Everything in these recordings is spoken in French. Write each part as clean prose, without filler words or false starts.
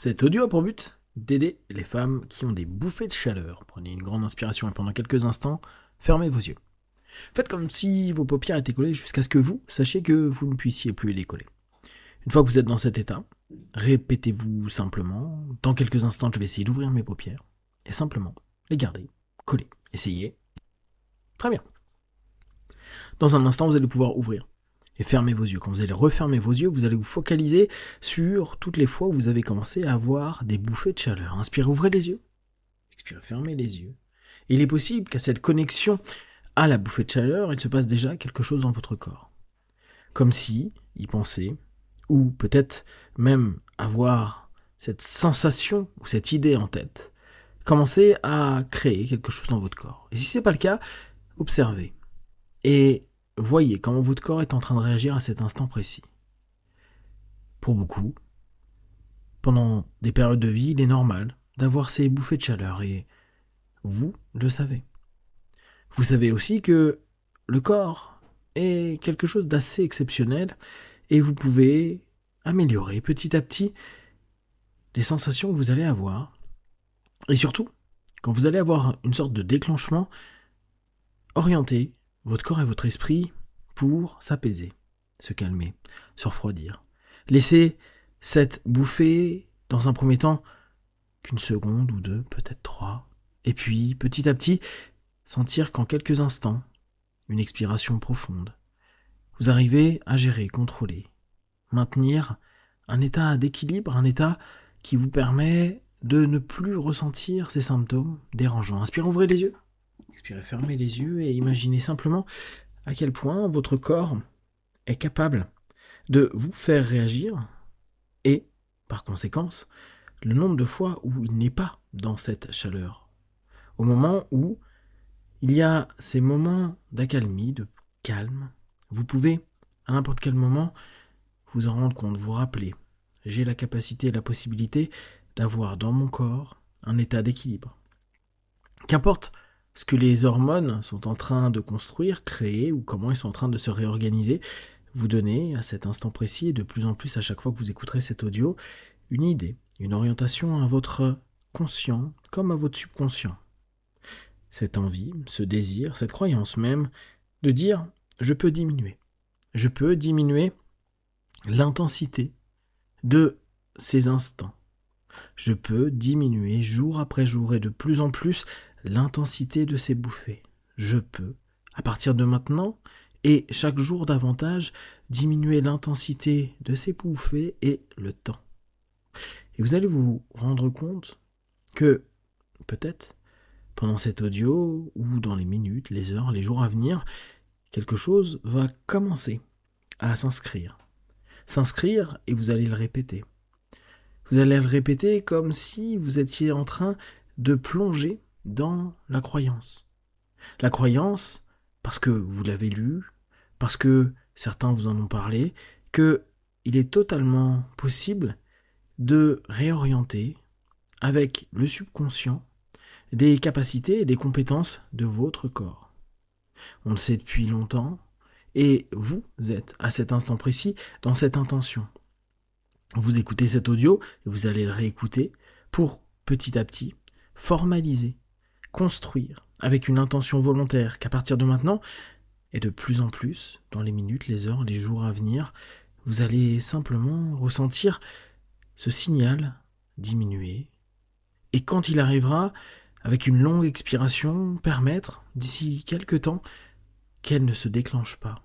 Cet audio a pour but d'aider les femmes qui ont des bouffées de chaleur. Prenez une grande inspiration et pendant quelques instants, fermez vos yeux. Faites comme si vos paupières étaient collées jusqu'à ce que vous sachiez que vous ne puissiez plus les décoller. Une fois que vous êtes dans cet état, répétez-vous simplement, dans quelques instants je vais essayer d'ouvrir mes paupières, et simplement les garder collées. Essayez. Très bien. Dans un instant, vous allez pouvoir ouvrir et fermer vos yeux. Quand vous allez refermer vos yeux, vous allez vous focaliser sur toutes les fois où vous avez commencé à avoir des bouffées de chaleur. Inspirez, ouvrez les yeux. Expirez, fermez les yeux. Et il est possible qu'à cette connexion à la bouffée de chaleur, il se passe déjà quelque chose dans votre corps. Comme si y penser, ou peut-être même avoir cette sensation ou cette idée en tête, commencer à créer quelque chose dans votre corps. Et si ce n'est pas le cas, observez. Et voyez comment votre corps est en train de réagir à cet instant précis. Pour beaucoup, pendant des périodes de vie, il est normal d'avoir ces bouffées de chaleur et vous le savez. Vous savez aussi que le corps est quelque chose d'assez exceptionnel et vous pouvez améliorer petit à petit les sensations que vous allez avoir. Et surtout, quand vous allez avoir une sorte de déclenchement, orientez votre corps et votre esprit pour s'apaiser, se calmer, se refroidir. Laissez cette bouffée, dans un premier temps, qu'une seconde ou deux, peut-être trois. Et puis, petit à petit, sentir qu'en quelques instants, une expiration profonde, vous arrivez à gérer, contrôler, maintenir un état d'équilibre, un état qui vous permet de ne plus ressentir ces symptômes dérangeants. Inspirez, ouvrez les yeux. Expirez, fermez les yeux et imaginez simplement à quel point votre corps est capable de vous faire réagir et, par conséquence, le nombre de fois où il n'est pas dans cette chaleur. Au moment où il y a ces moments d'accalmie, de calme, vous pouvez, à n'importe quel moment, vous en rendre compte, vous rappeler. J'ai la capacité et la possibilité d'avoir dans mon corps un état d'équilibre. Qu'importe ce que les hormones sont en train de construire, créer, ou comment ils sont en train de se réorganiser, vous donnez à cet instant précis, et de plus en plus à chaque fois que vous écouterez cet audio, une idée, une orientation à votre conscient comme à votre subconscient. Cette envie, ce désir, cette croyance même de dire « je peux diminuer ». Je peux diminuer l'intensité de ces instants. Je peux diminuer jour après jour et de plus en plus l'intensité de ces bouffées. Je peux, à partir de maintenant, et chaque jour davantage, diminuer l'intensité de ces bouffées et le temps. Et vous allez vous rendre compte que, peut-être, pendant cet audio, ou dans les minutes, les heures, les jours à venir, quelque chose va commencer à s'inscrire. S'inscrire et vous allez le répéter. Vous allez le répéter comme si vous étiez en train de plonger dans la croyance. La croyance, parce que vous l'avez lu, parce que certains vous en ont parlé, qu'il est totalement possible de réorienter avec le subconscient des capacités et des compétences de votre corps. On le sait depuis longtemps, et vous êtes à cet instant précis dans cette intention. Vous écoutez cet audio et vous allez le réécouter pour petit à petit formaliser, construire avec une intention volontaire qu'à partir de maintenant et de plus en plus, dans les minutes, les heures, les jours à venir, vous allez simplement ressentir ce signal diminuer et quand il arrivera, avec une longue expiration, permettre, d'ici quelques temps, qu'elle ne se déclenche pas.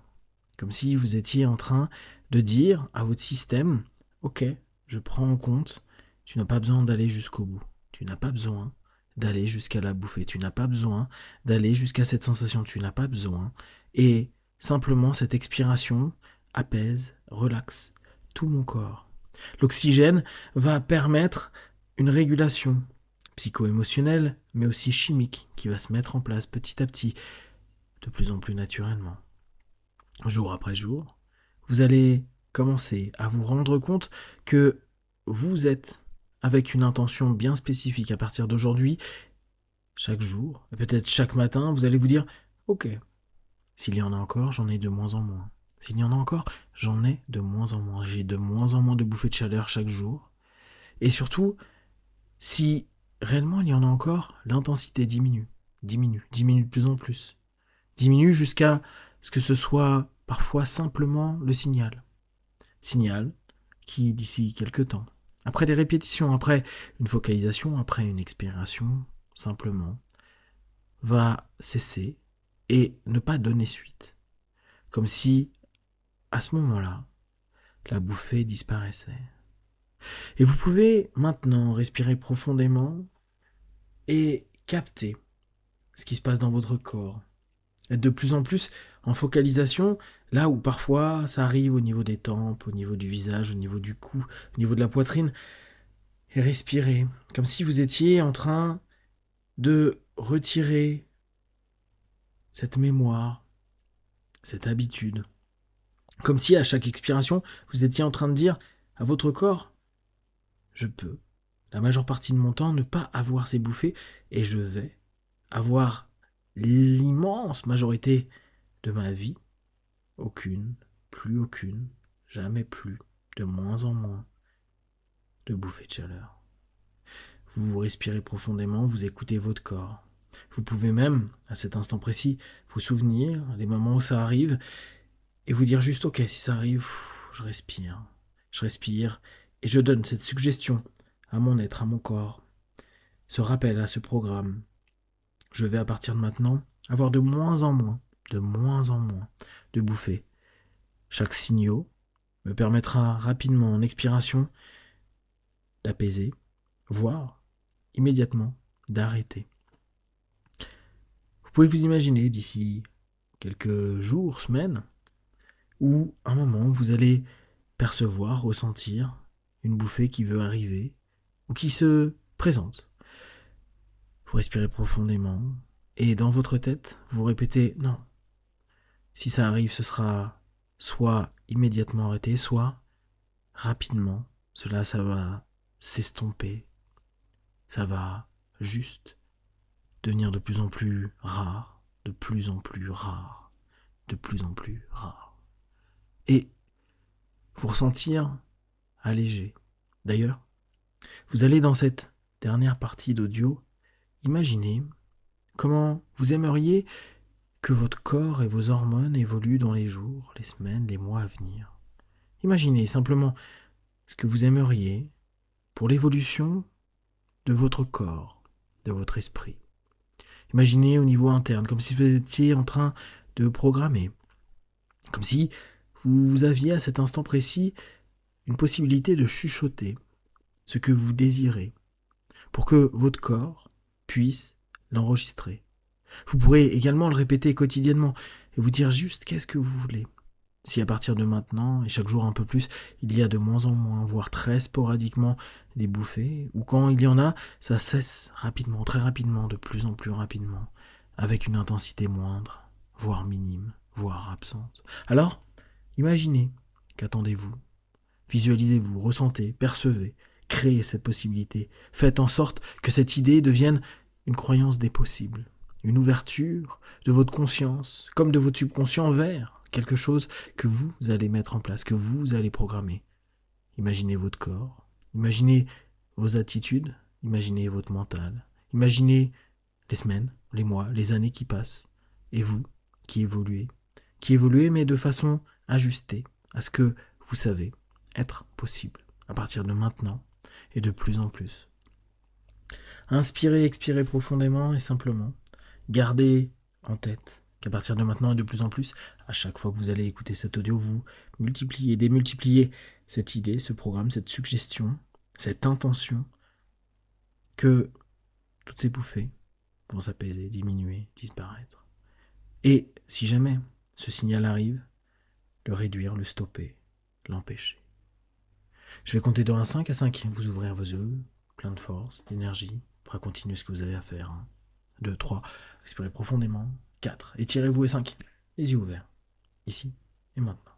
Comme si vous étiez en train de dire à votre système « Ok, je prends en compte, tu n'as pas besoin d'aller jusqu'au bout. Tu n'as pas besoin d'aller jusqu'à la bouffée. Tu n'as pas besoin d'aller jusqu'à cette sensation. Tu n'as pas besoin. » Et simplement, cette expiration apaise, relaxe tout mon corps. L'oxygène va permettre une régulation psycho-émotionnelle, mais aussi chimique, qui va se mettre en place petit à petit, de plus en plus naturellement. Jour après jour, vous allez commencer à vous rendre compte que vous êtes avec une intention bien spécifique à partir d'aujourd'hui, chaque jour, et peut-être chaque matin, vous allez vous dire « Ok, s'il y en a encore, j'en ai de moins en moins. S'il y en a encore, j'en ai de moins en moins. J'ai de moins en moins de bouffées de chaleur chaque jour. Et surtout, si réellement il y en a encore, l'intensité diminue, diminue de plus en plus. Diminue jusqu'à ce que ce soit parfois simplement le signal. Signal qui, d'ici quelques temps, après des répétitions, après une focalisation, après une expiration, simplement, va cesser et ne pas donner suite. Comme si, à ce moment-là, la bouffée disparaissait. Et vous pouvez maintenant respirer profondément et capter ce qui se passe dans votre corps. Être de plus en plus en focalisation, là où parfois ça arrive au niveau des tempes, au niveau du visage, au niveau du cou, au niveau de la poitrine, et respirer, comme si vous étiez en train de retirer cette mémoire, cette habitude. Comme si à chaque expiration, vous étiez en train de dire à votre corps, je peux, la majeure partie de mon temps, ne pas avoir ces bouffées, et je vais avoir l'immense majorité de ma vie, aucune, plus aucune, jamais plus, de moins en moins, de bouffées de chaleur. Vous respirez profondément, vous écoutez votre corps. Vous pouvez même, à cet instant précis, vous souvenir des moments où ça arrive et vous dire juste, ok, si ça arrive, je respire et je donne cette suggestion à mon être, à mon corps, ce rappel à ce programme. Je vais à partir de maintenant avoir de moins en moins de bouffées. Chaque signal me permettra rapidement en expiration d'apaiser, voire immédiatement d'arrêter. Vous pouvez vous imaginer d'ici quelques jours, semaines, où à un moment vous allez percevoir, ressentir une bouffée qui veut arriver ou qui se présente. Vous respirez profondément et dans votre tête, vous répétez non. Si ça arrive, ce sera soit immédiatement arrêté, soit rapidement. Ça va s'estomper. Ça va juste devenir de plus en plus rare, de plus en plus rare, de plus en plus rare. Et vous ressentir allégé. D'ailleurs, vous allez dans cette dernière partie d'audio imaginer comment vous aimeriez que votre corps et vos hormones évoluent dans les jours, les semaines, les mois à venir. Imaginez simplement ce que vous aimeriez pour l'évolution de votre corps, de votre esprit. Imaginez au niveau interne, comme si vous étiez en train de programmer, comme si vous aviez à cet instant précis une possibilité de chuchoter ce que vous désirez, pour que votre corps puisse l'enregistrer. Vous pourrez également le répéter quotidiennement et vous dire juste qu'est-ce que vous voulez. Si à partir de maintenant, et chaque jour un peu plus, il y a de moins en moins, voire très sporadiquement, des bouffées, ou quand il y en a, ça cesse rapidement, très rapidement, de plus en plus rapidement, avec une intensité moindre, voire minime, voire absente. Alors, imaginez, qu'attendez-vous? Visualisez-vous, ressentez, percevez, créez cette possibilité. Faites en sorte que cette idée devienne une croyance des possibles, une ouverture de votre conscience, comme de votre subconscient vers quelque chose que vous allez mettre en place, que vous allez programmer. Imaginez votre corps, imaginez vos attitudes, imaginez votre mental, imaginez les semaines, les mois, les années qui passent, et vous qui évoluez mais de façon ajustée à ce que vous savez être possible à partir de maintenant et de plus en plus. Inspirez, expirez profondément et simplement gardez en tête qu'à partir de maintenant et de plus en plus, à chaque fois que vous allez écouter cet audio, vous multipliez, démultipliez cette idée, ce programme, cette suggestion, cette intention que toutes ces bouffées vont s'apaiser, diminuer, disparaître. Et si jamais ce signal arrive, le réduire, le stopper, l'empêcher. Je vais compter de 1 à 5. À 5, vous ouvrez vos yeux, plein de force, d'énergie, prêt à continuer ce que vous avez à faire. 2, 3, respirez profondément. 4, étirez-vous et 5, les yeux ouverts, ici et maintenant.